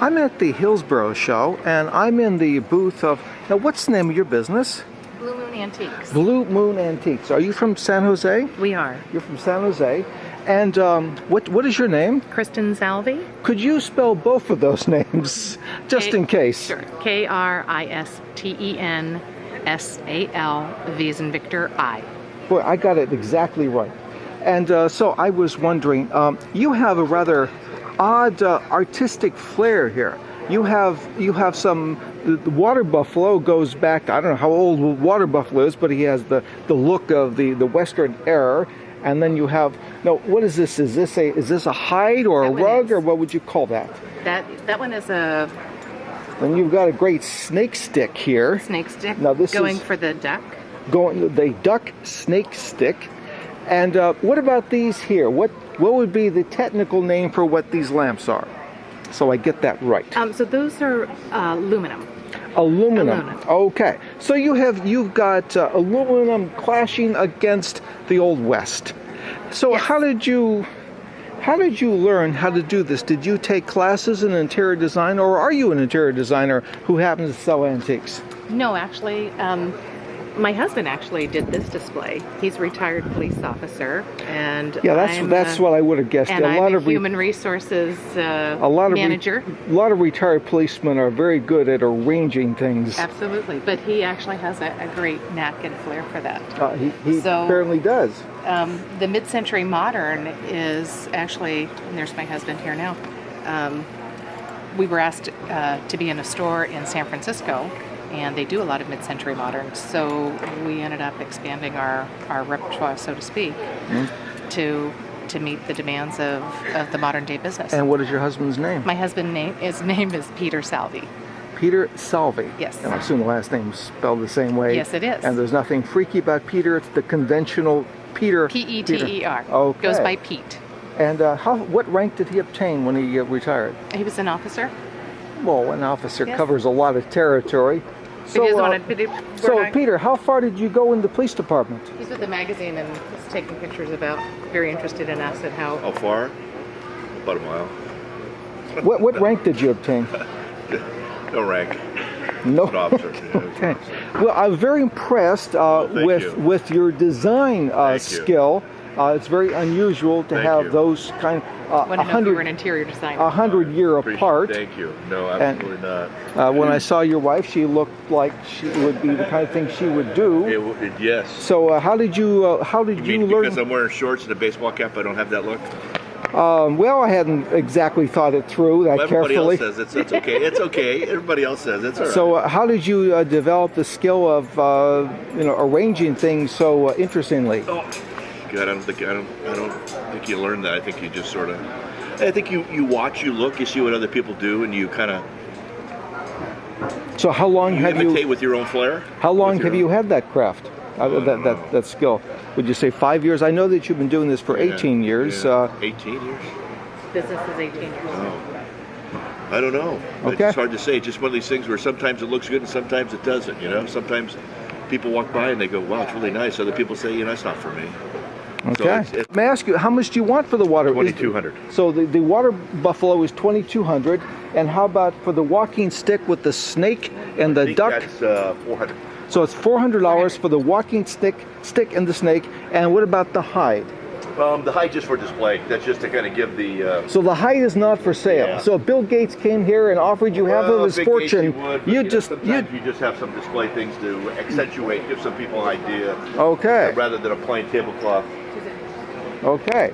I'm at the Hillsborough show, and I'm in the booth of, now what's the name of your business? Blue Moon Antiques. Blue Moon Antiques. Are you from San Jose? We are. You're from San Jose. And what is your name? Kristen Salvi. Could you spell both of those names, just in case? Sure. KristenSal, V as in Victor, I. Boy, I got it exactly right. And so I was wondering, you have a rather odd artistic flair here. You have some. The water buffalo goes back. I don't know how old water buffalo is, but he has the look of the Western era. And then you have, no, what is this? Is this a hide or a rug, or what would you call that? That one is a. Then you've got a great snake stick here. Snake stick. Now this going is for the duck. The duck snake stick. And what about these here? What would be the technical name for what these lamps are? So I get that right. So those are aluminum. Aluminum. Okay. So you've got aluminum clashing against the Old West. So yes. How did you learn how to do this? Did you take classes in interior design, or are you an interior designer who happens to sell antiques? No, actually, my husband actually did this display. He's a retired police officer, and yeah, that's what I would have guessed. And I'm a human resources manager. A lot of retired policemen are very good at arranging things. Absolutely, but he actually has a great knack and flair for that. He apparently does. The mid-century modern is actually, and there's my husband here now. We were asked to be in a store in San Francisco, and they do a lot of mid-century modern, so we ended up expanding our repertoire, so to speak, to meet the demands of the modern day business. And what is your husband's name? My husband's name is Peter Salvi. Peter Salvi. Yes. And I assume the last name is spelled the same way. Yes, it is. And there's nothing freaky about Peter. It's the conventional Peter. P-E-T-E-R. Okay. Goes by Pete. And what rank did he obtain when he retired? He was an officer. Well, an officer covers a lot of territory. So, Peter, how far did you go in the police department? He's with the magazine and he's taking pictures about, very interested in us and how... How far? About a mile. What rank did you obtain? No rank. No. An officer. Okay. Well, I'm very impressed with your design skill. It's very unusual to have those kind of 100-year apart. Thank you. No, absolutely not. When I saw your wife, she looked like she would be the kind of thing she would do. Yes. So how did you learn? Because I'm wearing shorts and a baseball cap, I don't have that look? Well, I hadn't exactly thought it through that carefully. Everybody else says it's okay. It's okay. Everybody else says it's all right. So how did you develop the skill of arranging things so interestingly? Oh. God, I don't think you learn that. I think you just sort of. I think you watch, you look, you see what other people do, and you kind of. So how long have you imitate with your own flair? How long have you had that craft, that skill? Would you say 5 years? I know that you've been doing this for 18 years. 18 years. Business is 18 years. Oh. I don't know. Okay. It's hard to say. It's just one of these things where sometimes it looks good and sometimes it doesn't. Sometimes people walk by and they go, "Wow, it's really nice." Other people say, "It's not for me." Okay. So may I ask you, how much do you want for the water? $2,200. So the water buffalo is $2,200, and how about for the walking stick with the snake and the duck? That's $400. So it's $400 for the walking stick and the snake. And what about the hide? The hide just for display. That's just to kind of give the. So the hide is not for sale. Yeah. So if Bill Gates came here and offered you half of his fortune, you just have some display things to accentuate, give some people an idea. Okay. Rather than a plain tablecloth. Okay.